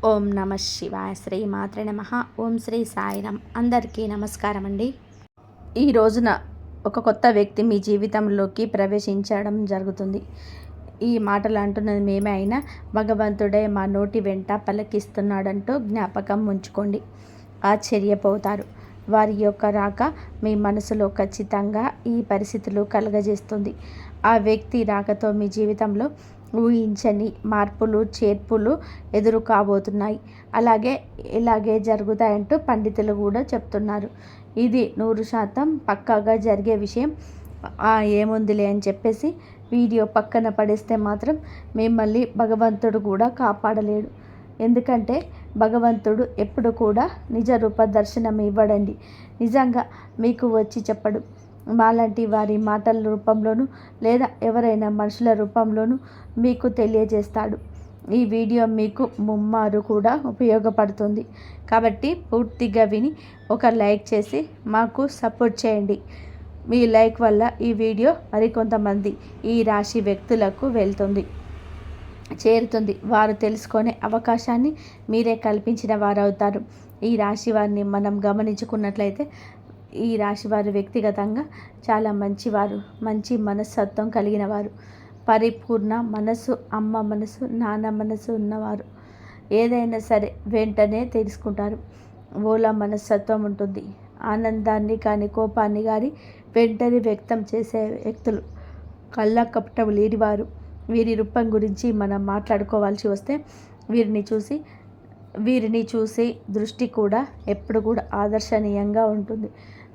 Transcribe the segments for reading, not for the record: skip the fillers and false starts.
ఓం నమ శివాయ. శ్రీ మాత్రే నమః. ఓం శ్రీ సాయిరామ్. అందరికీ నమస్కారం అండి. ఈ రోజున ఒక కొత్త వ్యక్తి మీ జీవితంలోకి ప్రవేశించడం జరుగుతుంది. ఈ మాటలు అంటున్నది మేమే అయినా భగవంతుడే మా నోటి వెంట పలికిస్తున్నాడంటూ జ్ఞాపకం ఉంచుకోండి. ఆశ్చర్యపోతారు. వారి యొక్క రాక మీ మనసులో ఖచ్చితంగా ఈ పరిస్థితులు కలుగజేస్తుంది. ఆ వ్యక్తి రాకతో మీ జీవితంలో ఊహించని మార్పులు చేర్పులు ఎదురు కాబోతున్నాయి. ఇలాగే జరుగుతాయంటూ పండితులు కూడా చెప్తున్నారు. ఇది 100% పక్కాగా జరిగే విషయం. ఏముందిలే అని చెప్పేసి వీడియో పక్కన పడేస్తే మాత్రం మిమ్మల్ని భగవంతుడు కూడా కాపాడలేడు. ఎందుకంటే భగవంతుడు ఎప్పుడు కూడా నిజ రూప దర్శనం ఇవ్వడండి. నిజంగా మీకు వచ్చి చెప్పడు. మాలాంటి వారి మాటల రూపంలోనూ లేదా ఎవరైనా మనుషుల రూపంలోనూ మీకు తెలియజేస్తాడు. ఈ వీడియో మీకు ముమ్మారు కూడా ఉపయోగపడుతుంది. కాబట్టి పూర్తిగా విని ఒక లైక్ చేసి మాకు సపోర్ట్ చేయండి. మీ లైక్ వల్ల ఈ వీడియో మరికొంతమంది ఈ రాశి వ్యక్తులకు చేరుతుంది. వారు తెలుసుకునే అవకాశాన్ని మీరే కల్పించిన వారవుతారు. ఈ రాశి వారిని మనం గమనించుకున్నట్లయితే ఈ రాశి వారు వ్యక్తిగతంగా చాలా మంచివారు, మంచి మనస్తత్వం కలిగిన వారు, పరిపూర్ణ మనసు, అమ్మ మనసు, నాన్న మనసు ఉన్నవారు. ఏదైనా సరే వెంటనే తెలుసుకుంటారు. ఓలా మనస్తత్వం ఉంటుంది. ఆనందాన్ని కానీ కోపాన్ని కానీ వెంటనే వ్యక్తం చేసే వ్యక్తులు, కళ్ళ కపటం లేనివారు. వీరి రూపం గురించి మనం మాట్లాడుకోవాల్సి వస్తే వీరిని చూసి దృష్టి కూడా ఎప్పుడు కూడా ఆదర్శనీయంగా ఉంటుంది.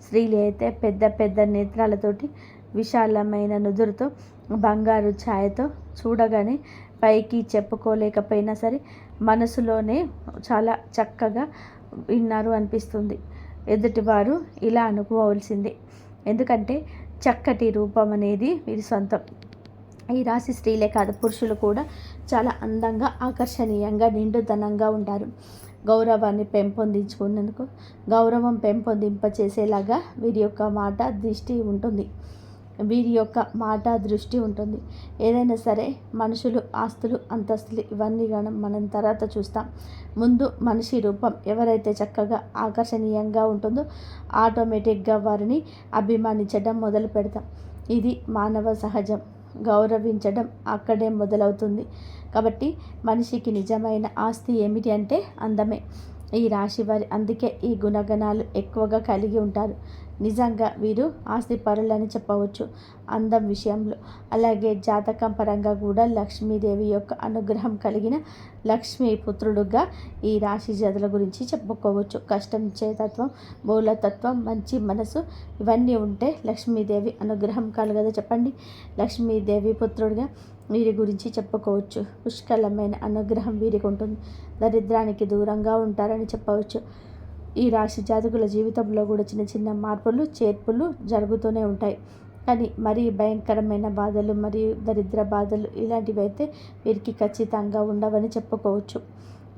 స్త్రీలు అయితే పెద్ద పెద్ద నేత్రాలతోటి, విశాలమైన నుదురుతో, బంగారు ఛాయతో చూడగానే పైకి చెప్పుకోలేకపోయినా సరే మనసులోనే చాలా చక్కగా విన్నారు అనిపిస్తుంది. ఎదుటివారు ఇలా అనుకోవాల్సిందే. ఎందుకంటే చక్కటి రూపం అనేది వీరి సొంతం. ఈ రాశి స్త్రీలే కాదు, పురుషులు కూడా చాలా అందంగా, ఆకర్షణీయంగా, నిండుదనంగా ఉంటారు. గౌరవం పెంపొందింపచేసేలాగా వీరి యొక్క మాట దృష్టి ఉంటుంది. ఏదైనా సరే మనుషులు, ఆస్తులు, అంతస్తులు ఇవన్నీ మనం తర్వాత చూస్తాం. ముందు మనిషి రూపం ఎవరైతే చక్కగా ఆకర్షణీయంగా ఉంటుందో ఆటోమేటిక్గా వారిని అభిమానించడం మొదలు పెడతాం. ఇది మానవ సహజం. గౌరవించడం అక్కడే మొదలవుతుంది. కాబట్టి మనిషికి నిజమైన ఆస్తి ఏమిటి అంటే అందమే. ఈ రాశి వారి అందుకే ఈ గుణగణాలు ఎక్కువగా కలిగి ఉంటారు. నిజంగా వీరు ఆస్తి పరులని చెప్పవచ్చు అందం విషయంలో. అలాగే జాతకం పరంగా కూడా లక్ష్మీదేవి యొక్క అనుగ్రహం కలిగిన లక్ష్మీ పుత్రుడుగా ఈ రాశి జాతుల గురించి చెప్పుకోవచ్చు. కష్టం చేతత్వం, మూలతత్వం, మంచి మనసు ఇవన్నీ ఉంటే లక్ష్మీదేవి అనుగ్రహం కలగదా చెప్పండి. లక్ష్మీదేవి పుత్రుడిగా వీరి గురించి చెప్పుకోవచ్చు. పుష్కలమైన అనుగ్రహం వీరికి ఉంటుంది. దరిద్రానికి దూరంగా ఉంటారని చెప్పవచ్చు. ఈ రాశి జాతకుల జీవితంలో కూడా చిన్న చిన్న మార్పులు చేర్పులు జరుగుతూనే ఉంటాయి. కానీ మరీ భయంకరమైన బాధలు మరియు దరిద్ర బాధలు ఇలాంటివి అయితే వీరికి ఖచ్చితంగా ఉండవని చెప్పుకోవచ్చు.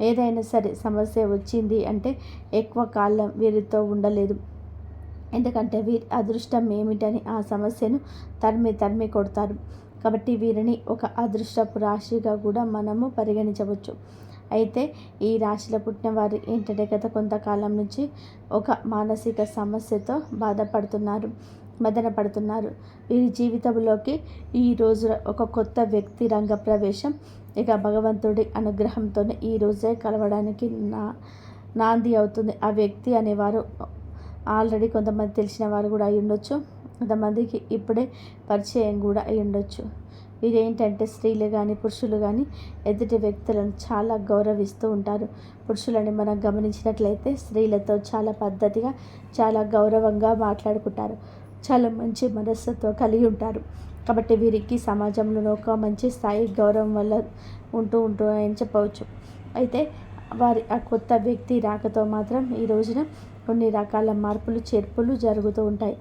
ఏదైనా సరే సమస్య వచ్చింది అంటే ఎక్కువ కాలం వీరితో ఉండలేదు. ఎందుకంటే వీరి అదృష్టం ఏమిటని ఆ సమస్యను తరిమి కొడతారు. కాబట్టి వీరిని ఒక అదృష్టపు రాశిగా కూడా మనము పరిగణించవచ్చు. అయితే ఈ రాశిలో పుట్టిన వారు ఏంటంటే గత కొంతకాలం నుంచి ఒక మానసిక సమస్యతో మదన పడుతున్నారు. వీరి జీవితంలోకి ఈ రోజు ఒక కొత్త వ్యక్తి రంగ ప్రవేశం ఇక భగవంతుడి అనుగ్రహంతోనే ఈ రోజే కలవడానికి నాంది అవుతుంది. ఆ వ్యక్తి అనేవారు ఆల్రెడీ కొంతమంది తెలిసిన వారు కూడా అయి ఉండొచ్చు, కొంతమందికి ఇప్పుడే పరిచయం కూడా అయి ఉండొచ్చు. వీరేంటంటే స్త్రీలు కానీ పురుషులు కానీ ఎదుటి వ్యక్తులను చాలా గౌరవిస్తూ ఉంటారు. పురుషులని మనం గమనించినట్లయితే స్త్రీలతో చాలా పద్ధతిగా, చాలా గౌరవంగా మాట్లాడుకుంటారు. చాలా మంచి మనస్సుతో కలిగి ఉంటారు. కాబట్టి వీరికి సమాజంలో ఒక మంచి స్థాయి గౌరవం వల్ల ఉంటూ అని చెప్పవచ్చు. అయితే వారి ఆ కొత్త వ్యక్తి రాకతో మాత్రం ఈ రోజున కొన్ని రకాల మార్పులు చేర్పులు జరుగుతూ ఉంటాయి.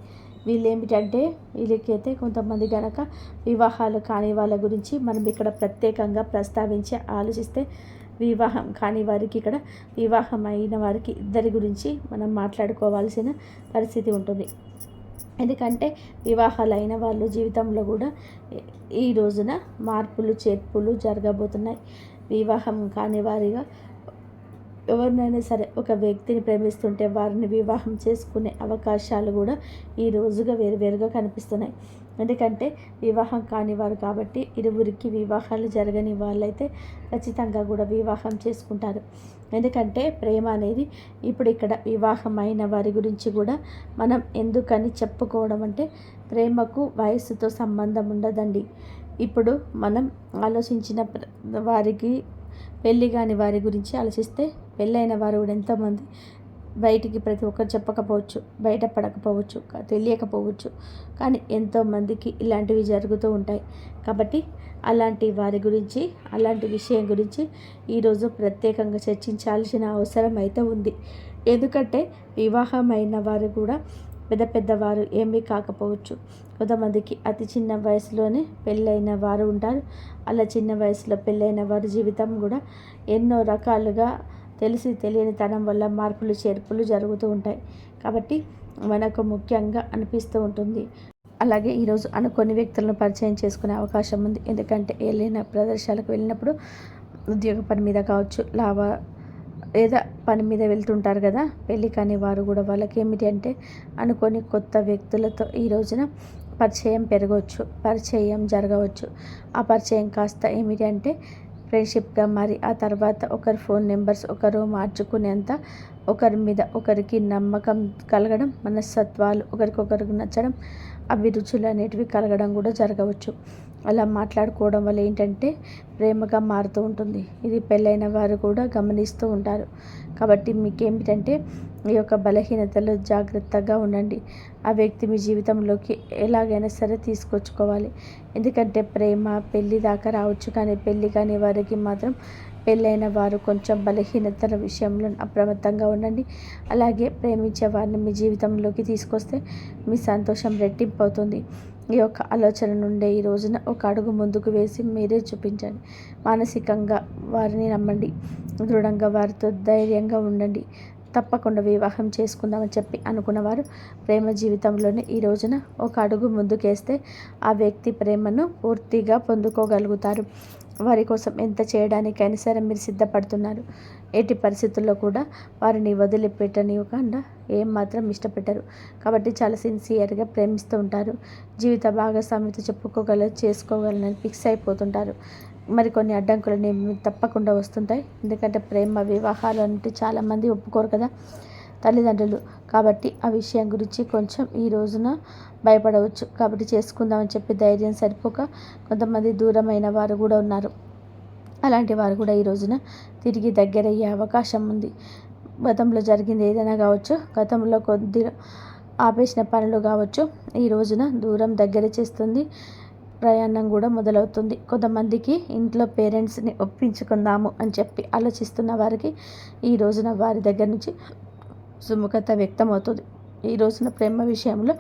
వీళ్ళేమిటంటే వీళ్ళకైతే కొంతమంది గనక వివాహాలు కాని వాళ్ళ గురించి మనం ఇక్కడ ప్రత్యేకంగా ప్రస్తావించి ఆలోచిస్తే, వివాహం కాని వారికి ఇక్కడ వివాహం అయిన వారికి ఇద్దరి గురించి మనం మాట్లాడుకోవాల్సిన పరిస్థితి ఉంటుంది. ఎందుకంటే వివాహాలు అయిన వాళ్ళ జీవితంలో కూడా ఈ రోజున మార్పులు చేర్పులు జరగబోతున్నాయి. వివాహం కాని వారిగా ఎవరినైనా సరే ఒక వ్యక్తిని ప్రేమిస్తుంటే వారిని వివాహం చేసుకునే అవకాశాలు కూడా ఈ రోజుగా వేరువేరుగా కనిపిస్తున్నాయి. ఎందుకంటే వివాహం కాని వారు కాబట్టి ఇరువురికి వివాహాలు జరగని వాళ్ళైతే ఖచ్చితంగా కూడా వివాహం చేసుకుంటారు. ఎందుకంటే ప్రేమ అనేది ఇప్పుడు ఇక్కడ వివాహమైన వారి గురించి కూడా మనం ఎందుకని చెప్పుకోవడం అంటే ప్రేమకు వయస్సుతో సంబంధం ఉండదండి. ఇప్పుడు మనం ఆలోచించిన వారికి పెళ్ళి కాని వారి గురించి ఆలోచిస్తే పెళ్ళైన వారు కూడా ఎంతోమంది బయటికి ప్రతి ఒక్కరు చెప్పకపోవచ్చు, బయటపడకపోవచ్చు, తెలియకపోవచ్చు. కానీ ఎంతోమందికి ఇలాంటివి జరుగుతూ ఉంటాయి. కాబట్టి అలాంటి వారి గురించి, అలాంటి విషయం గురించి ఈరోజు ప్రత్యేకంగా చర్చించాల్సిన అవసరం అయితే ఉంది. ఎందుకంటే వివాహమైన వారు కూడా పెద్దవారు ఏమీ కాకపోవచ్చు. కొంతమందికి అతి చిన్న వయసులోనే పెళ్ళైన వారు ఉంటారు. అలా చిన్న వయసులో పెళ్ళైన వారి జీవితం కూడా ఎన్నో రకాలుగా తెలిసి తెలియని తనం వల్ల మార్పులు చేర్పులు జరుగుతూ ఉంటాయి. కాబట్టి మనకు ముఖ్యంగా అనిపిస్తూ ఉంటుంది. అలాగే ఈరోజు అనుకోని వ్యక్తులను పరిచయం చేసుకునే అవకాశం ఉంది. ఎందుకంటే ఏదైనా ప్రదేశాలకు వెళ్ళినప్పుడు ఉద్యోగ పని మీద కావచ్చు, లేదా పని మీద వెళ్తుంటారు కదా, పెళ్ళి కాని వారు కూడా వాళ్ళకి ఏమిటి అంటే అనుకోని కొత్త వ్యక్తులతో ఈ రోజున పరిచయం పెరగవచ్చు, పరిచయం జరగవచ్చు. ఆ పరిచయం కాస్త ఏమిటి అంటే ఫ్రెండ్షిప్గా మారి ఆ తర్వాత ఒకరి ఫోన్ నెంబర్స్ ఒకరు మార్చుకునేంత ఒకరి మీద ఒకరికి నమ్మకం కలగడం, మనస్తత్వాలు ఒకరికొకరికి నచ్చడం, అభిరుచులు అనేటివి కలగడం కూడా జరగవచ్చు. అలా మాట్లాడుకోవడం వల్ల ఏంటంటే ప్రేమగా మారుతూ ఉంటుంది. ఇది పెళ్ళైన వారు కూడా గమనిస్తూ ఉంటారు. కాబట్టి మీకేమిటంటే ఈ యొక్క బలహీనతలో జాగ్రత్తగా ఉండండి. ఆ వ్యక్తి మీ జీవితంలోకి ఎలాగైనా సరే తీసుకొచ్చుకోవాలి. ఎందుకంటే ప్రేమ పెళ్ళి దాకా రావచ్చు, కానీ పెళ్ళి కాని వారికి మాత్రం పెళ్ళైన వారు కొంచెం బలహీనతల విషయంలో అప్రమత్తంగా ఉండండి. అలాగే ప్రేమించే వారిని మీ జీవితంలోకి తీసుకొస్తే మీ సంతోషం రెట్టింపు అవుతుంది. ఈ యొక్క ఆలోచన నుండే ఈ రోజున ఒక అడుగు ముందుకు వేసి మీరే చూపించండి. మానసికంగా వారిని నమ్మండి, దృఢంగా వారితో ధైర్యంగా ఉండండి. తప్పకుండా వివాహం చేసుకుందామని చెప్పి అనుకున్నవారు ప్రేమ జీవితంలోనే ఈ రోజున ఒక అడుగు ముందుకేస్తే ఆ వ్యక్తి ప్రేమను పూర్తిగా పొందుకోగలుగుతారు. వారి కోసం ఎంత చేయడానికైనా సరే మీరు సిద్ధపడుతున్నారు. ఎట్టి పరిస్థితుల్లో కూడా వారిని వదిలిపెట్టనివ్వకుండా ఏమాత్రం ఇష్టపెట్టరు. కాబట్టి చాలా సిన్సియర్గా ప్రేమిస్తూ ఉంటారు. జీవిత భాగస్వామితో చేసుకోగలనని ఫిక్స్ అయిపోతుంటారు. మరికొన్ని అడ్డంకులు తప్పకుండా వస్తుంటాయి. ఎందుకంటే ప్రేమ వివాహాలు అంటే చాలామంది ఒప్పుకోరు కదా తల్లిదండ్రులు. కాబట్టి ఆ విషయం గురించి కొంచెం ఈ రోజున భయపడవచ్చు. కాబట్టి చేసుకుందామని చెప్పి ధైర్యం సరిపోక కొంతమంది దూరమైన వారు కూడా ఉన్నారు. అలాంటి వారు కూడా ఈ రోజున తిరిగి దగ్గరయ్యే అవకాశం ఉంది. గతంలో జరిగింది ఏదైనా కావచ్చు, గతంలో కొద్దిగా ఆపేసిన పనులు కావచ్చు, ఈ రోజున దూరం దగ్గర చేస్తుంది. ప్రయాణం కూడా మొదలవుతుంది. కొంతమందికి ఇంట్లో పేరెంట్స్ని ఒప్పించుకుందాము అని చెప్పి ఆలోచిస్తున్న వారికి ఈ రోజున వారి దగ్గర నుంచి సుముఖత వ్యక్తం అవుతుంది. ఈ రోజున ప్రేమ విషయంలో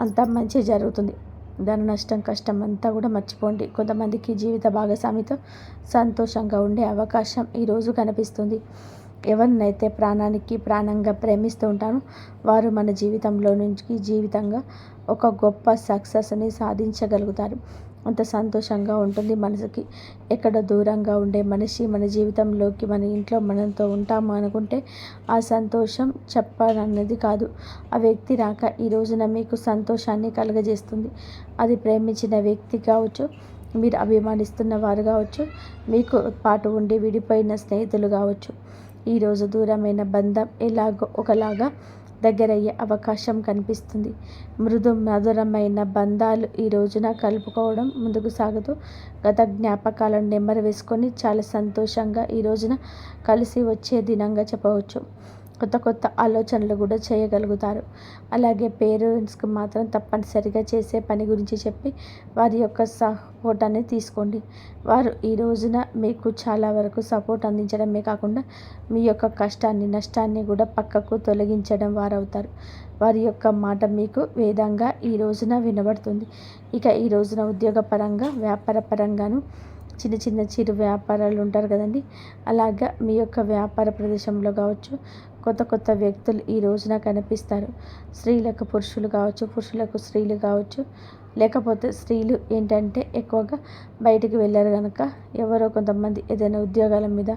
అంతా మంచి జరుగుతుంది. ధన నష్టం కష్టం అంతా కూడా మర్చిపోండి. కొంతమందికి జీవిత భాగస్వామితో సంతోషంగా ఉండే అవకాశం ఈరోజు కనిపిస్తుంది. ఎవరినైతే ప్రాణానికి ప్రాణంగా ప్రేమిస్తూ ఉంటానో వారు మన జీవితంలో నుంచి జీవితంగా ఒక గొప్ప సక్సెస్ని సాధించగలుగుతారు. అంత సంతోషంగా ఉంటుంది మనసుకి. ఎక్కడ దూరంగా ఉండే మనిషి మన జీవితంలోకి మన ఇంట్లో మనతో ఉంటాము అనుకుంటే ఆ సంతోషం చెప్పాలన్నది కాదు. ఆ వ్యక్తి రాక ఈ రోజున మీకు సంతోషాన్ని కలుగజేస్తుంది. అది ప్రేమించిన వ్యక్తి కావచ్చు, మీరు అభిమానిస్తున్న వారు కావచ్చు, మీకు పాటు ఉండి విడిపోయిన స్నేహితులు కావచ్చు. ఈరోజు దూరమైన బంధం ఎలాగో ఒకలాగా దగ్గరయ్యే అవకాశం కనిపిస్తుంది. మధురమైన బంధాలు ఈ రోజున కలుపుకోవడం ముందుకు సాగుతూ గత జ్ఞాపకాలను నెమ్మరు వేసుకొని చాలా సంతోషంగా ఈ రోజున కలిసి వచ్చే దినంగా చెప్పవచ్చు. కొత్త ఆలోచనలు కూడా చేయగలుగుతారు. అలాగే పేరెంట్స్కి మాత్రం తప్పనిసరిగా చేసే పని గురించి చెప్పి వారి యొక్క సపోర్ట్ అనేది తీసుకోండి. వారు ఈ రోజున మీకు చాలా వరకు సపోర్ట్ అందించడమే కాకుండా మీ యొక్క కష్టాన్ని నష్టాన్ని కూడా పక్కకు తొలగించడం వారవుతారు. వారి యొక్క మాట మీకు వేదంగా ఈ రోజున వినబడుతుంది. ఇక ఈ రోజున ఉద్యోగపరంగా వ్యాపార పరంగాను చిన్న చిరు వ్యాపారాలు ఉంటారు కదండి, అలాగా మీ యొక్క వ్యాపార ప్రదేశంలో కావచ్చు కొత్త వ్యక్తులు ఈ రోజున కనిపిస్తారు. స్త్రీలకు పురుషులు కావచ్చు, పురుషులకు స్త్రీలు కావచ్చు, లేకపోతే స్త్రీలు ఏంటంటే ఎక్కువగా బయటికి వెళ్ళారు కనుక ఎవరో కొంతమంది ఏదైనా ఉద్యోగాల మీద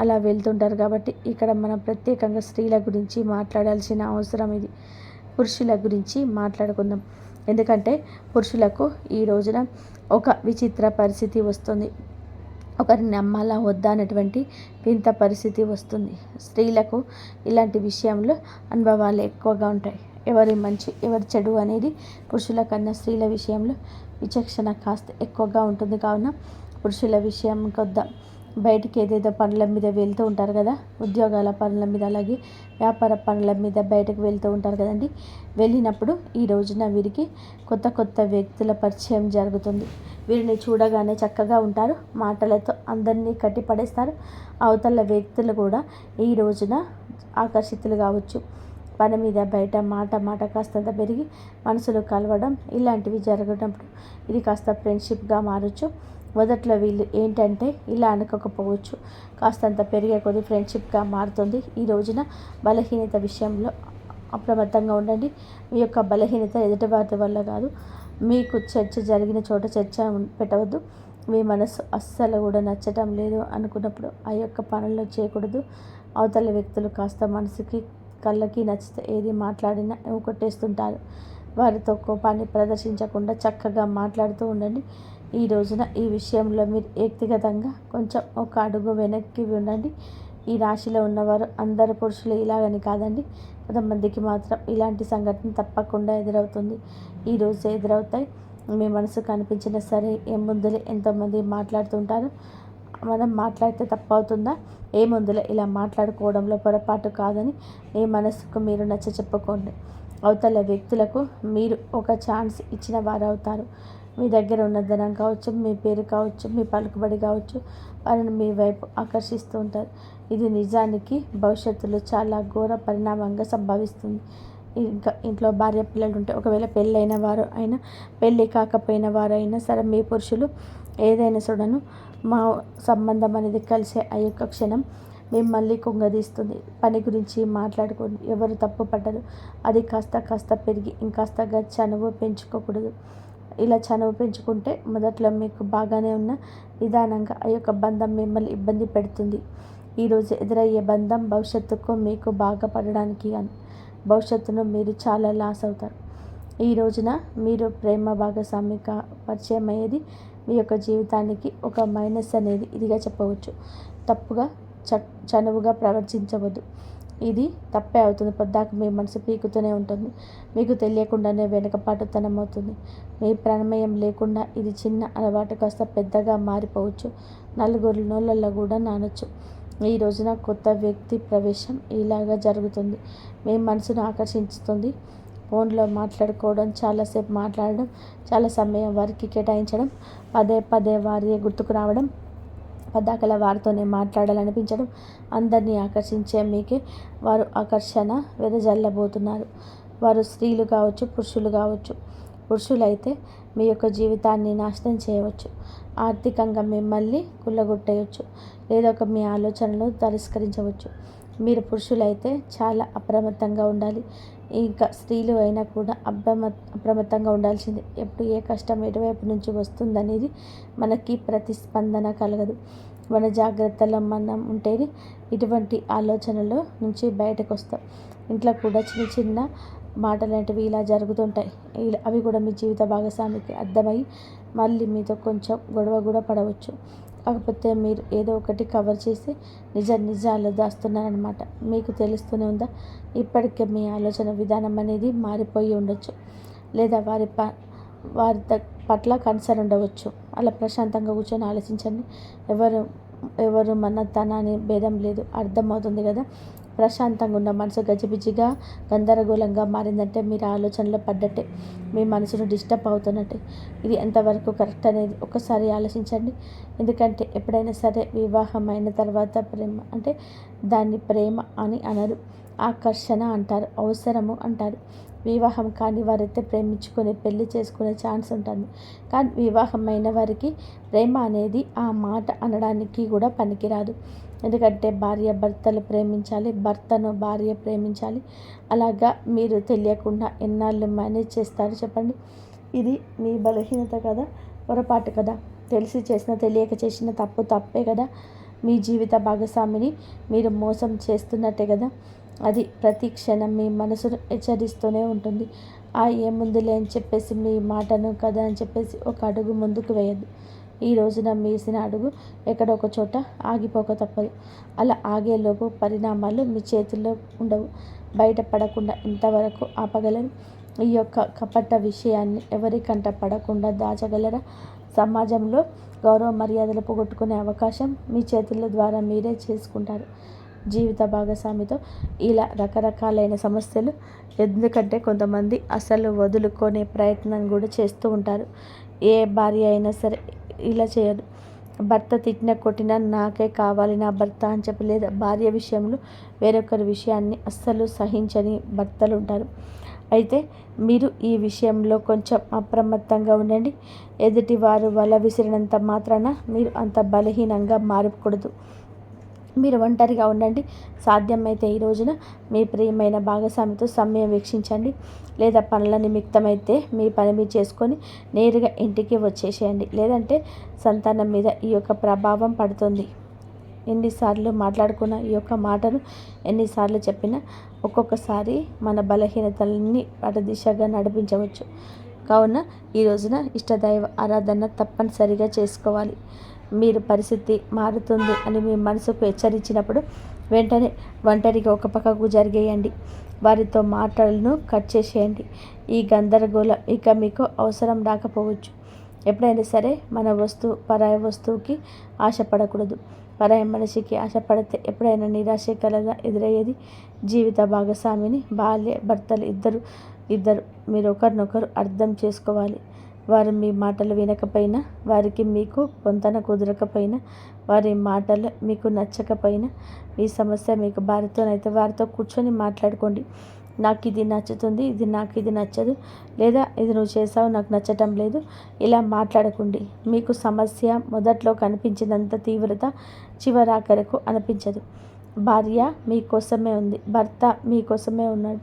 అలా వెళ్తుంటారు. కాబట్టి ఇక్కడ మనం ప్రత్యేకంగా స్త్రీల గురించి మాట్లాడాల్సిన అవసరం ఇది. పురుషుల గురించి మాట్లాడుకుందాం. ఎందుకంటే పురుషులకు ఈ రోజున ఒక విచిత్ర పరిస్థితి వస్తుంది. ఒకరిని నమ్మాలా వద్దా అనేటువంటి వింత పరిస్థితి వస్తుంది. స్త్రీలకు ఇలాంటి విషయంలో అనుభవాలు ఎక్కువగా ఉంటాయి. ఎవరి మంచి ఎవరి చెడు అనేది పురుషుల కన్నా స్త్రీల విషయంలో విచక్షణ కాస్త ఎక్కువగా ఉంటుంది. కావున పురుషుల విషయం కొద్దా బయటికి ఏదేదో పనుల మీద వెళ్తూ ఉంటారు కదా, ఉద్యోగాల పనుల మీద, అలాగే వ్యాపార పనుల మీద బయటకు వెళ్తూ ఉంటారు కదండి. వెళ్ళినప్పుడు ఈ రోజున వీరికి కొత్త కొత్త వ్యక్తుల పరిచయం జరుగుతుంది. వీరిని చూడగానే చక్కగా ఉంటారు, మాటలతో అందరినీ కట్టిపడేస్తారు. అవతల వ్యక్తులు కూడా ఈ రోజున ఆకర్షితులు కావచ్చు. పని మీద బయట మాట కాస్తంత పెరిగి మనసులు కలవడం ఇలాంటివి జరగటప్పుడు ఇది కాస్త ఫ్రెండ్షిప్గా మారచ్చు. మొదట్లో వీళ్ళు ఏంటంటే ఇలా అనుకోకపోవచ్చు, కాస్తంత పెరిగే కొద్ది ఫ్రెండ్షిప్గా మారుతుంది. ఈ రోజున బలహీనత విషయంలో అప్రమత్తంగా ఉండండి. మీ యొక్క బలహీనత ఎదుటివారి వల్ల కాదు. మీకు చర్చ జరిగిన చోట చర్చ పెట్టవద్దు. మీ మనసు అస్సలు కూడా నచ్చటం లేదు అనుకున్నప్పుడు ఆ యొక్క పనుల్లో చేయకూడదు. అవతల వ్యక్తులు కాస్త మనసుకి కళ్ళకి నచ్చితే ఏది మాట్లాడినా కొట్టేస్తుంటారు. వారితో కోపాన్ని ప్రదర్శించకుండా చక్కగా మాట్లాడుతూ ఉండండి. ఈ రోజున ఈ విషయంలో మీరు వ్యక్తిగతంగా కొంచెం ఒక అడుగు వెనక్కి ఉండండి. ఈ రాశిలో ఉన్నవారు అందరు పురుషులు ఇలాగని కాదండి, కొంతమందికి మాత్రం ఇలాంటి సంఘటన తప్పకుండా ఎదురవుతుంది. ఈరోజు ఎదురవుతాయి. మీ మనసు కనిపించినా సరే ముందులే ఎంతోమంది మాట్లాడుతుంటారు. మనం మాట్లాడితే తప్పవుతుందా? ముందులే ఇలా మాట్లాడుకోవడంలో పొరపాటు కాదని మీ మనసుకు మీరు నచ్చ చెప్పుకోండి. అవతల వ్యక్తులకు మీరు ఒక ఛాన్స్ ఇచ్చిన వారు అవుతారు. మీ దగ్గర ఉన్న ధనం కావచ్చు, మీ పేరు కావచ్చు, మీ పలుకుబడి కావచ్చు, వారిని మీ వైపు ఆకర్షిస్తూ ఉంటారు. ఇది నిజానికి భవిష్యత్తులో చాలా ఘోర పరిణామంగా సంభవిస్తుంది. ఇంకా ఇంట్లో భార్య పిల్లలు ఉంటే, ఒకవేళ పెళ్ళైన వారు అయినా పెళ్ళి కాకపోయిన వారు అయినా సరే, మీ పురుషులు ఏదైనా చూడను మా సంబంధం అనేది కలిసే ఆ యొక్క క్షణం మిమ్మల్ని కుంగదీస్తుంది. పని గురించి మాట్లాడుకోండి, ఎవరు తప్పు పడ్డరు. అది కాస్త పెరిగి ఇంకాస్తగా చనువు పెంచుకోకూడదు. ఇలా చనువు పెంచుకుంటే మొదట్లో మీకు బాగానే ఉన్న నిదానంగా ఆ యొక్క బంధం మిమ్మల్ని ఇబ్బంది పెడుతుంది. ఈరోజు ఎదురయ్యే బంధం భవిష్యత్తుకు మీకు బాగా పడడానికి కానీ భవిష్యత్తును మీరు చాలా లాస్ అవుతారు. ఈ రోజున మీరు ప్రేమ భాగస్వామిగా పరిచయం అయ్యేది మీ యొక్క జీవితానికి ఒక మైనస్ అనేది ఇదిగా చెప్పవచ్చు. తప్పుగా చనువుగా ప్రవర్తించవద్దు. ఇది తప్పే అవుతుంది. పొద్దాక మీ మనసు పీకుతూనే ఉంటుంది. మీకు తెలియకుండానే వెనుకపాటుతనం అవుతుంది. మీ ప్రమేయం లేకుండా ఇది చిన్న అలవాటు కాస్త పెద్దగా మారిపోవచ్చు. నలుగురు నోళ్ళల్లో కూడా నానొచ్చు. ఈ రోజున కొత్త వ్యక్తి ప్రవేశం ఇలాగా జరుగుతుంది. మీ మనసును ఆకర్షించుతుంది. ఫోన్లో మాట్లాడుకోవడం, చాలాసేపు మాట్లాడడం, చాలా సమయం వారికి కేటాయించడం, పదే వారి గుర్తుకు రావడం, పద్దాకల వారితోనే మాట్లాడాలనిపించడం, అందరినీ ఆకర్షించే మీకే వారు ఆకర్షణ వెదజల్లబోతున్నారు. వారు స్త్రీలు కావచ్చు, పురుషులు కావచ్చు. పురుషులైతే మీ యొక్క జీవితాన్ని నాశనం చేయవచ్చు. ఆర్థికంగా మిమ్మల్ని కుల్లగొట్టేయచ్చు, లేదా మీ ఆలోచనలు తిరస్కరించవచ్చు. మీరు పురుషులైతే చాలా అప్రమత్తంగా ఉండాలి. ఇంకా స్త్రీలు అయినా కూడా అప్రమత్తంగా ఉండాల్సిందే. ఎప్పుడు ఏ కష్టం ఎటువైపు నుంచి వస్తుందనేది మనకి ప్రతిస్పందన కలగదు. మన జాగ్రత్తలో మనం ఉంటేనే ఇటువంటి ఆలోచనల నుంచి బయటకు వస్తాం. ఇంట్లో కూడా చిన్న చిన్న మాటలాంటివి ఇలా జరుగుతుంటాయి. అవి కూడా మీ జీవిత భాగస్వామికి అర్థమయ్యి మళ్ళీ మీతో కొంచెం గొడవ కూడా పడవచ్చు. కాకపోతే మీరు ఏదో ఒకటి కవర్ చేసి నిజాలు దాస్తున్నారనమాట. మీకు తెలుస్తూనే ఉందా? ఇప్పటికే మీ ఆలోచన విధానం అనేది మారిపోయి ఉండొచ్చు, లేదా వారి పట్ల కన్సర్న్ ఉండవచ్చు. అలా ప్రశాంతంగా కూర్చొని ఆలోచించండి. ఎవరు మన తన అనే భేదం లేదు, అర్థమవుతుంది కదా. ప్రశాంతంగా ఉన్న మనసు గజిబిజిగా గందరగోళంగా మారిందంటే మీరు ఆలోచనలో పడ్డట్టే, మీ మనసును డిస్టర్బ్ అవుతున్నట్టే. ఇది ఎంతవరకు కరెక్ట్ అనేది ఒకసారి ఆలోచించండి. ఎందుకంటే ఎప్పుడైనా సరే వివాహం అయిన తర్వాత ప్రేమ అంటే దాన్ని ప్రేమ అని అనరు, ఆకర్షణ అంటారు, అవసరము అంటారు. వివాహం కాని వారైతే ప్రేమించుకొని పెళ్లి చేసుకునే ఛాన్స్ ఉంటుంది. కానీ వివాహం అయిన వారికి ప్రేమ అనేది ఆ మాట అనడానికి కూడా పనికిరాదు. ఎందుకంటే భార్య భర్తలు ప్రేమించాలి, భర్తను భార్య ప్రేమించాలి. అలాగా మీరు తెలియకుండా ఎన్నాళ్ళు మేనేజ్ చేస్తారు చెప్పండి. ఇది మీ బలహీనత కదా, పొరపాటు కదా, తెలిసి చేసిన తెలియక చేసిన తప్పే కదా. మీ జీవిత భాగస్వామిని మీరు మోసం చేస్తున్నట్టే కదా. అది ప్రతి క్షణం మీ మనసును హెచ్చరిస్తూనే ఉంటుంది. ఏముందిలే అని చెప్పేసి మీ మాటను కదా అని చెప్పేసి ఒక అడుగు ముందుకు వేయద్దు. ఈ రోజున మీసిన అడుగు ఎక్కడో ఒక చోట ఆగిపోక తప్పదు. అలా ఆగేలోపు పరిణామాలు మీ చేతుల్లో ఉండవు. బయటపడకుండా ఇంతవరకు ఆపగలరు. ఈ యొక్క కపట విషయాన్ని ఎవరికంట పడకుండా దాచగలరా? సమాజంలో గౌరవ మర్యాదలు పోగొట్టుకునే అవకాశం మీ చేతుల ద్వారా మీరే చేసుకుంటారు. జీవిత భాగస్వామితో ఇలా రకరకాలైన సమస్యలు, ఎందుకంటే కొంతమంది అసలు వదులుకునే ప్రయత్నం కూడా చేస్తూ ఉంటారు. ఏ భార్య అయినా సరే ఇలా చేయదు. భర్త తిట్టిన కొట్టినా నాకే కావాలి నా భర్త అని చెప్పి, లేదా భార్య విషయంలో వేరొకరి విషయాన్ని అస్సలు సహించని భర్తలు ఉంటారు. అయితే మీరు ఈ విషయంలో కొంచెం అప్రమత్తంగా ఉండండి. ఎదుటివారు వల విసిరినంత మాత్రాన మీరు అంత బలహీనంగా మారకూడదు. మీరు ఒంటరిగా ఉండండి. సాధ్యమైతే ఈ రోజున మీ ప్రియమైన భాగస్వామితో సమయం వీక్షించండి. లేదా పనుల నిమిత్తమైతే మీ పని మీరు చేసుకొని నేరుగా ఇంటికి వచ్చేసేయండి. లేదంటే సంతానం మీద ఈ యొక్క ప్రభావం పడుతుంది. ఎన్నిసార్లు మాట్లాడుకున్న ఈ యొక్క మాటను ఎన్నిసార్లు చెప్పినా ఒక్కొక్కసారి మన బలహీనతల్ని అటు దిశగా నడిపించవచ్చు. కావున ఈ రోజున ఇష్టదైవ ఆరాధన తప్పనిసరిగా చేసుకోవాలి. మీరు పరిస్థితి మారుతుంది అని మీ మనసుకు హెచ్చరించినప్పుడు వెంటనే ఒంటరిగా ఒక పక్కకు జరిగేయండి. వారితో మాటలను కట్ చేసేయండి. ఈ గందరగోళం ఇక మీకు అవసరం రాకపోవచ్చు. ఎప్పుడైనా సరే మన పరాయి వస్తువుకి ఆశపడకూడదు. పరాయి మనిషికి ఆశపడితే ఎప్పుడైనా నిరాశకరంగా ఎదురయ్యేది. జీవిత భాగస్వామిని భార్య భర్తలు ఇద్దరు మీరు ఒకరినొకరు అర్థం చేసుకోవాలి. వారు మీ మాటలు వినకపోయినా, వారికి మీకు పొంతన కుదరకపోయినా, వారి మాటలు మీకు నచ్చకపోయినా, మీ సమస్య మీకు భార్యతోనైతే వారితో కూర్చొని మాట్లాడుకోండి. నాకు ఇది నచ్చుతుంది, నాకు ఇది నచ్చదు, లేదా ఇది నువ్వు చేసావు నాకు నచ్చటం లేదు, ఇలా మాట్లాడకండి. మీకు సమస్య మొదట్లో కనిపించినంత తీవ్రత చివరాఖరకు అనిపించదు. భార్య మీకోసమే ఉంది, భర్త మీకోసమే ఉన్నాడు.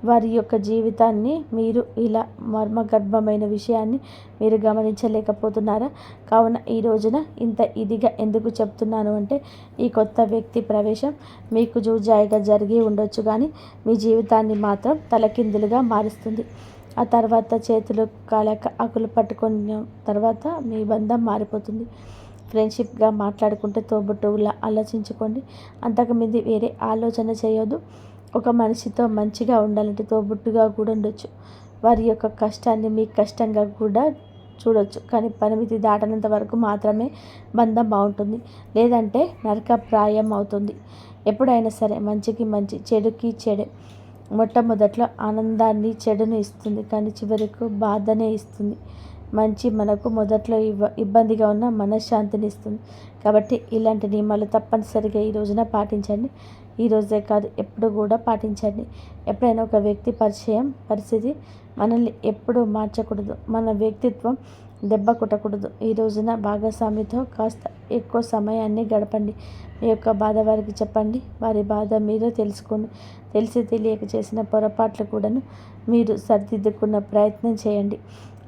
వారి యొక్క జీవితాన్ని మీరు ఇలా మర్మగర్భమైన విషయాన్ని మీరు గమనించలేకపోతున్నారా? కావున ఈ రోజున ఇంత ఇదిగా ఎందుకు చెప్తున్నాను అంటే, ఈ కొత్త వ్యక్తి ప్రవేశం మీకు జూజాయిగా జరిగి ఉండొచ్చు, కానీ మీ జీవితాన్ని మాత్రం తలకిందులుగా మారుస్తుంది. ఆ తర్వాత చేతులు కాలేక ఆకులు పట్టుకున్న తర్వాత మీ బంధం మారిపోతుంది. ఫ్రెండ్షిప్గా మాట్లాడుకుంటే తోబుట్టువులా ఆలోచించుకోండి. అంతకుమింది వేరే ఆలోచన చేయొద్దు. ఒక మనిషితో మంచిగా ఉండాలంటే తోబుట్టుగా కూడా ఉండొచ్చు. వారి యొక్క కష్టాన్ని మీ కష్టంగా కూడా చూడొచ్చు. కానీ పరిమితి దాటనంత వరకు మాత్రమే బంధం బాగుంటుంది. లేదంటే నరకప్రాయం అవుతుంది. ఎప్పుడైనా సరే మంచికి మంచి, చెడుకి చెడే. మొట్టమొదట్లో ఆనందాన్ని చెడును ఇస్తుంది, కానీ చివరకు బాధనే ఇస్తుంది. మంచి మనకు మొదట్లో ఇబ్బందిగా ఉన్న మనశ్శాంతిని ఇస్తుంది. కాబట్టి ఇలాంటి నియమాలు తప్పనిసరిగా ఈ రోజున పాటించండి. ఈ రోజే కాదు, ఎప్పుడు కూడా పాటించండి. ఎప్పుడైనా ఒక వ్యక్తి పరిస్థితి మనల్ని ఎప్పుడూ మార్చకూడదు. మన వ్యక్తిత్వం దెబ్బ కొట్టకూడదు. ఈ రోజున భాగస్వామితో కాస్త ఎక్కువ సమయాన్ని గడపండి. మీ యొక్క బాధ వారికి చెప్పండి. వారి బాధ మీరు తెలుసుకోండి. తెలిసి తెలియక చేసిన పొరపాట్లు కూడాను మీరు సరిదిద్దుకున్న ప్రయత్నం చేయండి.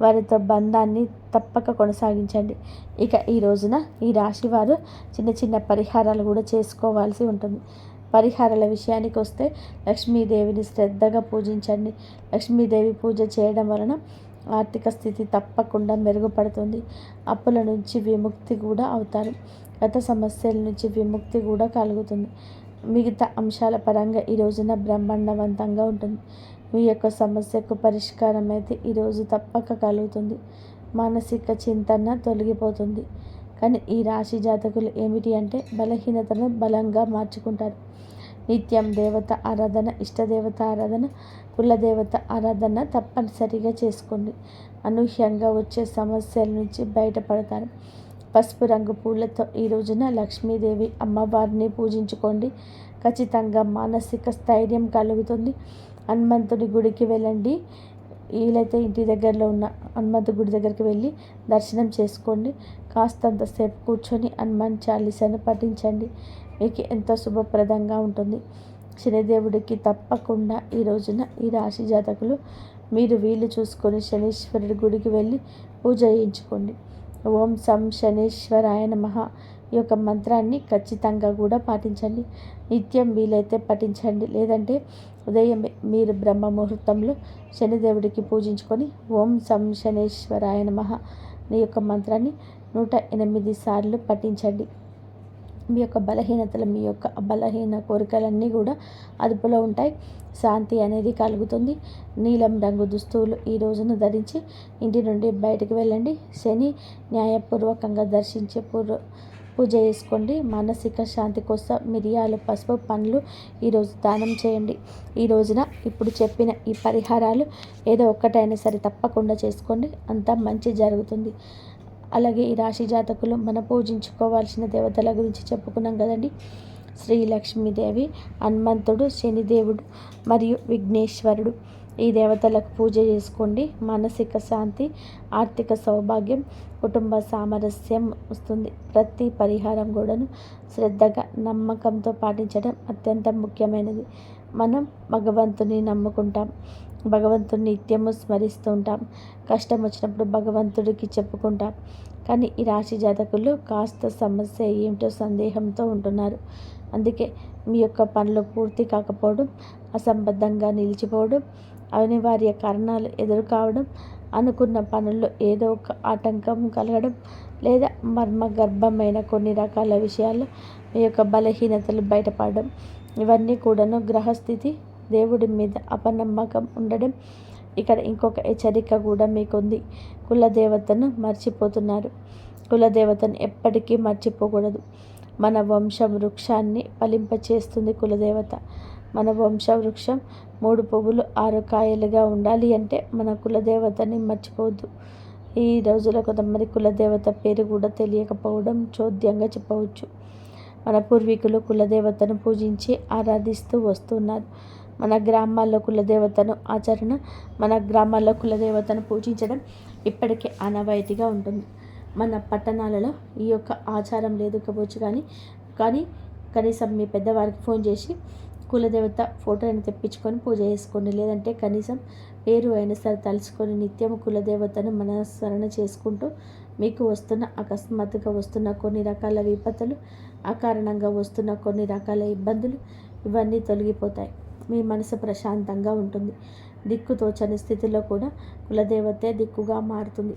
వారితో బంధాన్ని తప్పక కొనసాగించండి. ఇక ఈ రోజున ఈ రాశి వారు చిన్న చిన్న పరిహారాలు కూడా చేసుకోవాల్సి ఉంటుంది. పరిహారాల విషయానికి వస్తే లక్ష్మీదేవిని శ్రద్ధగా పూజించండి. లక్ష్మీదేవి పూజ చేయడం వలన ఆర్థిక స్థితి తప్పకుండా మెరుగుపడుతుంది. అప్పుల నుంచి విముక్తి కూడా అవుతారు. గత సమస్యల నుంచి విముక్తి కూడా కలుగుతుంది. మిగతా అంశాల పరంగా ఈ రోజున బ్రహ్మాండవంతంగా ఉంటుంది. మీ యొక్క సమస్యకు పరిష్కారం అయితే ఈరోజు తప్పక కలుగుతుంది. మానసిక చింతన తొలగిపోతుంది. కానీ ఈ రాశి జాతకులు ఏమిటి అంటే బలహీనతను బలంగా మార్చుకుంటారు. నిత్యం దేవత ఆరాధన, ఇష్టదేవత ఆరాధన, కులదేవత ఆరాధన తప్పనిసరిగా చేసుకోండి. అనూహ్యంగా వచ్చే సమస్యల నుంచి బయటపడతారు. పసుపు రంగు పూలతో ఈ రోజున లక్ష్మీదేవి అమ్మవారిని పూజించుకోండి. ఖచ్చితంగా మానసిక స్థైర్యం కలుగుతుంది. హనుమంతుడి గుడికి వెళ్ళండి. వీలైతే ఇంటి దగ్గరలో ఉన్న హనుమంతు గుడి దగ్గరికి వెళ్ళి దర్శనం చేసుకోండి. కాస్తంతసేపు కూర్చొని హనుమాన్ చాలీసాను పఠించండి. మీకు ఎంతో శుభప్రదంగా ఉంటుంది. శనిదేవుడికి తప్పకుండా ఈ రోజున ఈ రాశి జాతకులు మీరు వీలు చూసుకొని శనీశ్వరుడి గుడికి వెళ్ళి పూజ చేయించుకోండి. ఓం సం శనీశ్వరాయ నమః ఈ యొక్క మంత్రాన్ని ఖచ్చితంగా కూడా పాటించండి. నిత్యం వీలైతే పఠించండి. లేదంటే ఉదయం మీరు బ్రహ్మ ముహూర్తంలో శనిదేవుడికి పూజించుకొని ఓం సం శనీశ్వరాయ నమః ఈ యొక్క మంత్రాన్ని 108 సార్లు పఠించండి. మీ యొక్క బలహీనతలు, మీ యొక్క బలహీన కోరికలన్నీ కూడా అదుపులో ఉంటాయి. శాంతి అనేది కలుగుతుంది. నీలం రంగు దుస్తువులు ఈ రోజును ధరించి ఇంటి నుండి బయటకు వెళ్ళండి. శని న్యాయపూర్వకంగా దర్శించే పూజ చేసుకోండి. మానసిక శాంతి కోసం మిరియాలు, పసుపు, పండ్లు ఈరోజు దానం చేయండి. ఈ రోజున ఇప్పుడు చెప్పిన ఈ పరిహారాలు ఏదో ఒక్కటైనా సరే తప్పకుండా చేసుకోండి. అంతా మంచి జరుగుతుంది. అలాగే ఈ రాశి జాతకులు మనం పూజించుకోవాల్సిన దేవతల గురించి చెప్పుకున్నాం కదండి. శ్రీ లక్ష్మీదేవి, హనుమంతుడు, శనిదేవుడు మరియు విఘ్నేశ్వరుడు. ఈ దేవతలకు పూజ చేసుకోండి. మానసిక శాంతి, ఆర్థిక సౌభాగ్యం, కుటుంబ సామరస్యం వస్తుంది. ప్రతి పరిహారం కూడాను శ్రద్ధగా, నమ్మకంతో పాటించడం అత్యంత ముఖ్యమైనది. మనం భగవంతుని నమ్ముకుంటాం, భగవంతుని నిత్యము స్మరిస్తూ ఉంటాం. కష్టం వచ్చినప్పుడు భగవంతుడికి చెప్పుకుంటాం. కానీ ఈ రాశి జాతకులు కాస్త సమస్య ఏమిటో సందేహంతో ఉంటున్నారు. అందుకే మీ యొక్క పనులు పూర్తి కాకపోవడం, అసంబద్ధంగా నిలిచిపోవడం, అనివార్య కారణాలు ఎదురు కావడం, అనుకున్న పనుల్లో ఏదో ఒక ఆటంకం కలగడం, లేదా మర్మగర్భమైన కొన్ని రకాల విషయాల్లో మీ యొక్క బలహీనతలు బయటపడడం, ఇవన్నీ కూడాను గ్రహస్థితి, దేవుడి మీద అపనమ్మకం ఉండడం. ఇక్కడ ఇంకొక హెచ్చరిక కూడా మీకుంది. కులదేవతను మర్చిపోతున్నారు. కులదేవతను ఎప్పటికీ మర్చిపోకూడదు. మన వంశ వృక్షాన్ని ఫలింపచేస్తుంది కులదేవత. మన వంశ వృక్షం 3 పువ్వులు 6 కాయలుగా ఉండాలి అంటే మన కులదేవతని మర్చిపోవద్దు. ఈ రోజులో కొంతమంది కులదేవత పేరు కూడా తెలియకపోవడం చోద్యంగా చెప్పవచ్చు. మన పూర్వీకులు కులదేవతను పూజించి ఆరాధిస్తూ వస్తున్నారు. మన గ్రామాల్లో కులదేవతను పూజించడం ఇప్పటికే ఆనవాయితీగా ఉంటుంది. మన పట్టణాలలో ఈ యొక్క ఆచారం లేకపోవచ్చు కానీ కనీసం మీ పెద్దవారికి ఫోన్ చేసి కులదేవత ఫోటోని తెప్పించుకొని పూజ చేసుకోండి. లేదంటే కనీసం పేరు అయినా సరే తలుచుకొని నిత్యం కులదేవతను మనస్మరణ చేసుకుంటూ మీకు అకస్మాత్తుగా వస్తున్న కొన్ని రకాల విపత్తులు, అకారణంగా వస్తున్న కొన్ని రకాల ఇబ్బందులు ఇవన్నీ తొలగిపోతాయి. మీ మనసు ప్రశాంతంగా ఉంటుంది. దిక్కుతోచని స్థితిలో కూడా కులదేవతే దిక్కుగా మారుతుంది.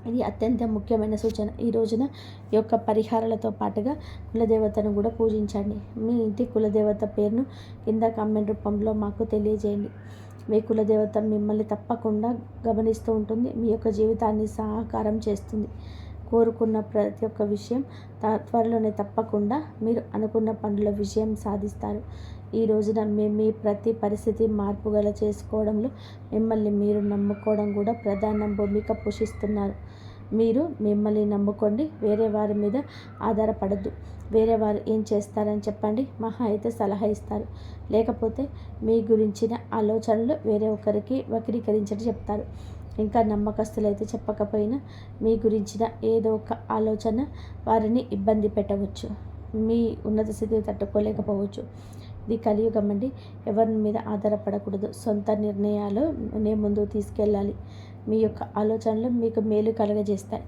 ఇది అత్యంత ముఖ్యమైన సూచన. ఈ రోజున ఈ యొక్క పరిహారాలతో పాటుగా కులదేవతను కూడా పూజించండి. మీ ఇంటి కులదేవత పేరును కింద కామెంట్ రూపంలో మాకు తెలియజేయండి. మీ కులదేవత మిమ్మల్ని తప్పకుండా గమనిస్తూ ఉంటుంది. మీ యొక్క జీవితాన్ని సహకారం చేస్తుంది. కోరుకున్న ప్రతి ఒక్క విషయం త్వరలోనే తప్పకుండా మీరు అనుకున్న పనుల విజయం సాధిస్తారు. ఈ రోజున మీ ప్రతి పరిస్థితి మార్పుగల చేసుకోవడంలో మిమ్మల్ని మీరు నమ్ముకోవడం కూడా ప్రధాన భూమిక పోషిస్తున్నారు. మీరు మిమ్మల్ని నమ్ముకోండి. వేరే వారి మీద ఆధారపడద్దు. వేరే వారు ఏం చేస్తారని చెప్పండి, మహా అయితే సలహా ఇస్తారు. లేకపోతే మీ గురించిన ఆలోచనలు వేరే ఒకరికి వక్రీకరించడం చెప్తారు. ఇంకా నమ్మకస్తులైతే చెప్పకపోయినా మీ గురించిన ఏదో ఒక ఆలోచన వారిని ఇబ్బంది పెట్టవచ్చు. మీ ఉన్నత స్థితిని తట్టుకోలేకపోవచ్చు. ఇది కలియుగం అండి. ఎవరి మీద ఆధారపడకూడదు. సొంత నిర్ణయాలు ముందుకు తీసుకెళ్ళాలి. మీ యొక్క ఆలోచనలు మీకు మేలు కలగజేస్తాయి.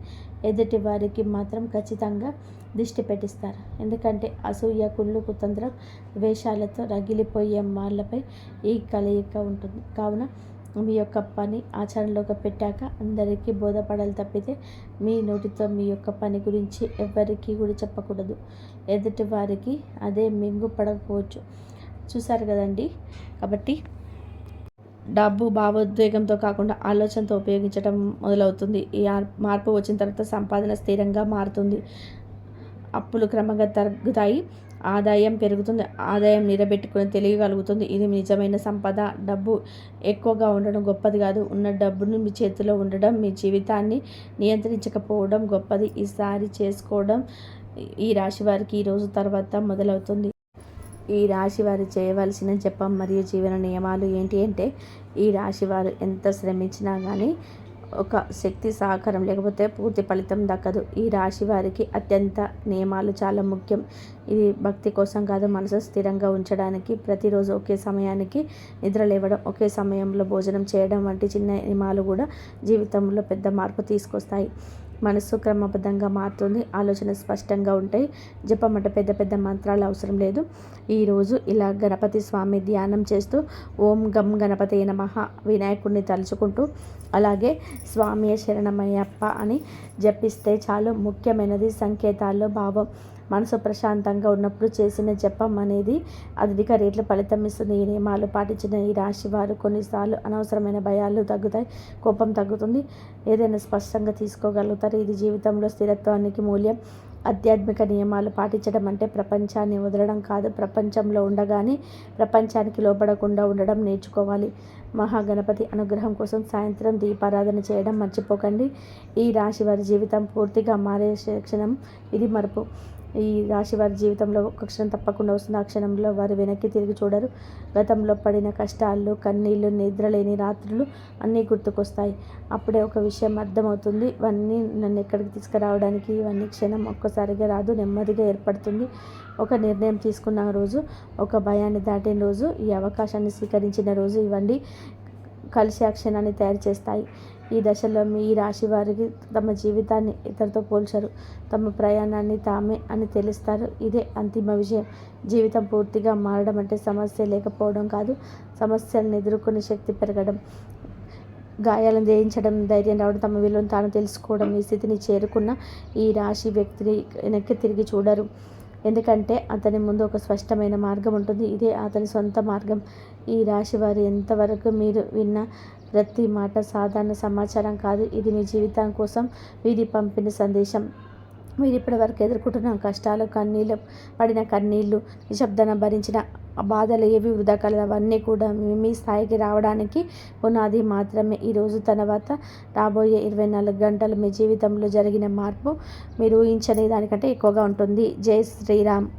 ఎదుటి వారికి మాత్రం ఖచ్చితంగా దిష్టి పెట్టిస్తారు. ఎందుకంటే అసూయ, కుళ్ళు, కుతంత్రం, ద్వేషాలతో రగిలిపోయే వాళ్ళపై ఈ కలయిక ఉంటుంది. కావున మీ యొక్క పని ఆచరణలోకి పెట్టాక అందరికీ బోధపడాలి తప్పితే మీ నోటితో మీ యొక్క పని గురించి ఎవరికి కూడా చెప్పకూడదు. ఎదుటి వారికి అదే మింగుపడకపోవచ్చు. చూసారు కదండి. కాబట్టి డబ్బు భావోద్వేగంతో కాకుండా ఆలోచనతో ఉపయోగించడం మొదలవుతుంది. ఈ మార్పు వచ్చిన తర్వాత సంపాదన స్థిరంగా మారుతుంది. అప్పులు క్రమంగా తగ్గుతాయి. ఆదాయం పెరుగుతుంది. ఆదాయం నిలబెట్టుకుని తెలియగలుగుతుంది. ఇది నిజమైన సంపద. డబ్బు ఎక్కువగా ఉండడం గొప్పది కాదు. ఉన్న డబ్బును మీ చేతిలో ఉండడం, మీ జీవితాన్ని నియంత్రించకపోవడం గొప్పది. ఈసారి చేసుకోవడం ఈ రాశి వారికి ఈ రోజు తర్వాత మొదలవుతుంది. ఈ రాశి వారు చేయవలసిన జపం మరియు జీవన నియమాలు ఏంటి అంటే, ఈ రాశి వారు ఎంత శ్రమించినా కానీ ఒక శక్తి సహకారం లేకపోతే పూర్తి ఫలితం దక్కదు. ఈ రాశి వారికి అత్యంత నియమాలు చాలా ముఖ్యం. ఇది భక్తి కోసం కాదు, మనసు స్థిరంగా ఉంచడానికి. ప్రతిరోజు ఒకే సమయానికి నిద్ర లేవడం, ఒకే సమయంలో భోజనం చేయడం వంటి చిన్న నియమాలు కూడా జీవితంలో పెద్ద మార్పు తీసుకొస్తాయి. మనసు క్రమబద్ధంగా మారుతుంది, ఆలోచన స్పష్టంగా ఉంటాయి. జపం అంటే పెద్ద పెద్ద మంత్రాలు అవసరం లేదు. ఈరోజు ఇలా గణపతి స్వామి ధ్యానం చేస్తూ ఓం గం గణపతి నమః వినాయకుడిని తలుచుకుంటూ అలాగే స్వామి శరణమయ్యప్ప అని జపిస్తే చాలు. ముఖ్యమైనది సంకేతాల్లో భావం. మనసు ప్రశాంతంగా ఉన్నప్పుడు చేసిన జపం అనేది అధిక రేట్ల ఫలితం ఇస్తుంది. ఈ నియమాలు పాటించిన ఈ రాశి వారు కొన్నిసార్లు అనవసరమైన భయాలు తగ్గుతాయి, కోపం తగ్గుతుంది, ఏదైనా స్పష్టంగా తీసుకోగలుగుతారు. ఇది జీవితంలో స్థిరత్వానికి మూల్యం. ఆధ్యాత్మిక నియమాలు పాటించడం అంటే ప్రపంచాన్ని వదలడం కాదు, ప్రపంచంలో ఉండగానే ప్రపంచానికి లోపడకుండా ఉండడం నేర్చుకోవాలి. మహాగణపతి అనుగ్రహం కోసం సాయంత్రం దీపారాధన చేయడం మర్చిపోకండి. ఈ రాశి వారి జీవితం పూర్తిగా మారే క్షణం ఇది. మరపు ఈ రాశి వారి జీవితంలో ఒక క్షణం తప్పకుండా వస్తుంది. ఆ క్షణంలో వారు వెనక్కి తిరిగి చూడరు. గతంలో పడిన కష్టాలు, కన్నీళ్ళు, నిద్రలేని రాత్రులు అన్నీ గుర్తుకొస్తాయి. అప్పుడే ఒక విషయం అర్థమవుతుంది, ఇవన్నీ నన్ను ఎక్కడికి తీసుకురావడానికి, ఇవన్నీ క్షణం ఒక్కసారిగా రాదు, నెమ్మదిగా ఏర్పడుతుంది. ఒక నిర్ణయం తీసుకున్న రోజు, ఒక భయాన్ని దాటిన రోజు, ఈ అవకాశాన్ని స్వీకరించిన రోజు, ఇవన్నీ కలిసి ఆ క్షణాన్ని తయారు చేస్తాయి. ఈ దశలో మీ రాశి వారికి తమ జీవితాన్ని ఇతరులతో పోల్చరు, తమ ప్రయాణాన్ని తామే అని తెలుస్తారు. ఇదే అంతిమ విజయం. జీవితం పూర్తిగా మారడం అంటే సమస్య లేకపోవడం కాదు, సమస్యలను ఎదుర్కొనే శక్తి పెరగడం, గాయాలను జయించడం, ధైర్యం రావడం, తమ విలువను తాను తెలుసుకోవడం. ఈ స్థితిని చేరుకున్న ఈ రాశి వ్యక్తిని వెనక్కి తిరిగి చూడరు. ఎందుకంటే అతని ముందు ఒక స్పష్టమైన మార్గం ఉంటుంది. ఇదే అతని సొంత మార్గం. ఈ రాశి వారు ఎంతవరకు మీరు విన్న ప్రతి మాట సాధారణ సమాచారం కాదు, ఇది మీ జీవితం కోసం వీరి పంపిన సందేశం. మీరు ఇప్పటివరకు ఎదుర్కొంటున్న కష్టాలు, పడిన కన్నీళ్ళు, నిశ్శబ్దాన భరించిన బాధలు ఏవి వృధా కాలేదు. అవన్నీ కూడా మీ స్థాయికి రావడానికి పునాది మాత్రమే. ఈరోజు తర్వాత రాబోయే 24 గంటలు మీ జీవితంలో జరిగిన మార్పు మీరు ఊహించని దానికంటే ఎక్కువగా ఉంటుంది. జై శ్రీరామ్.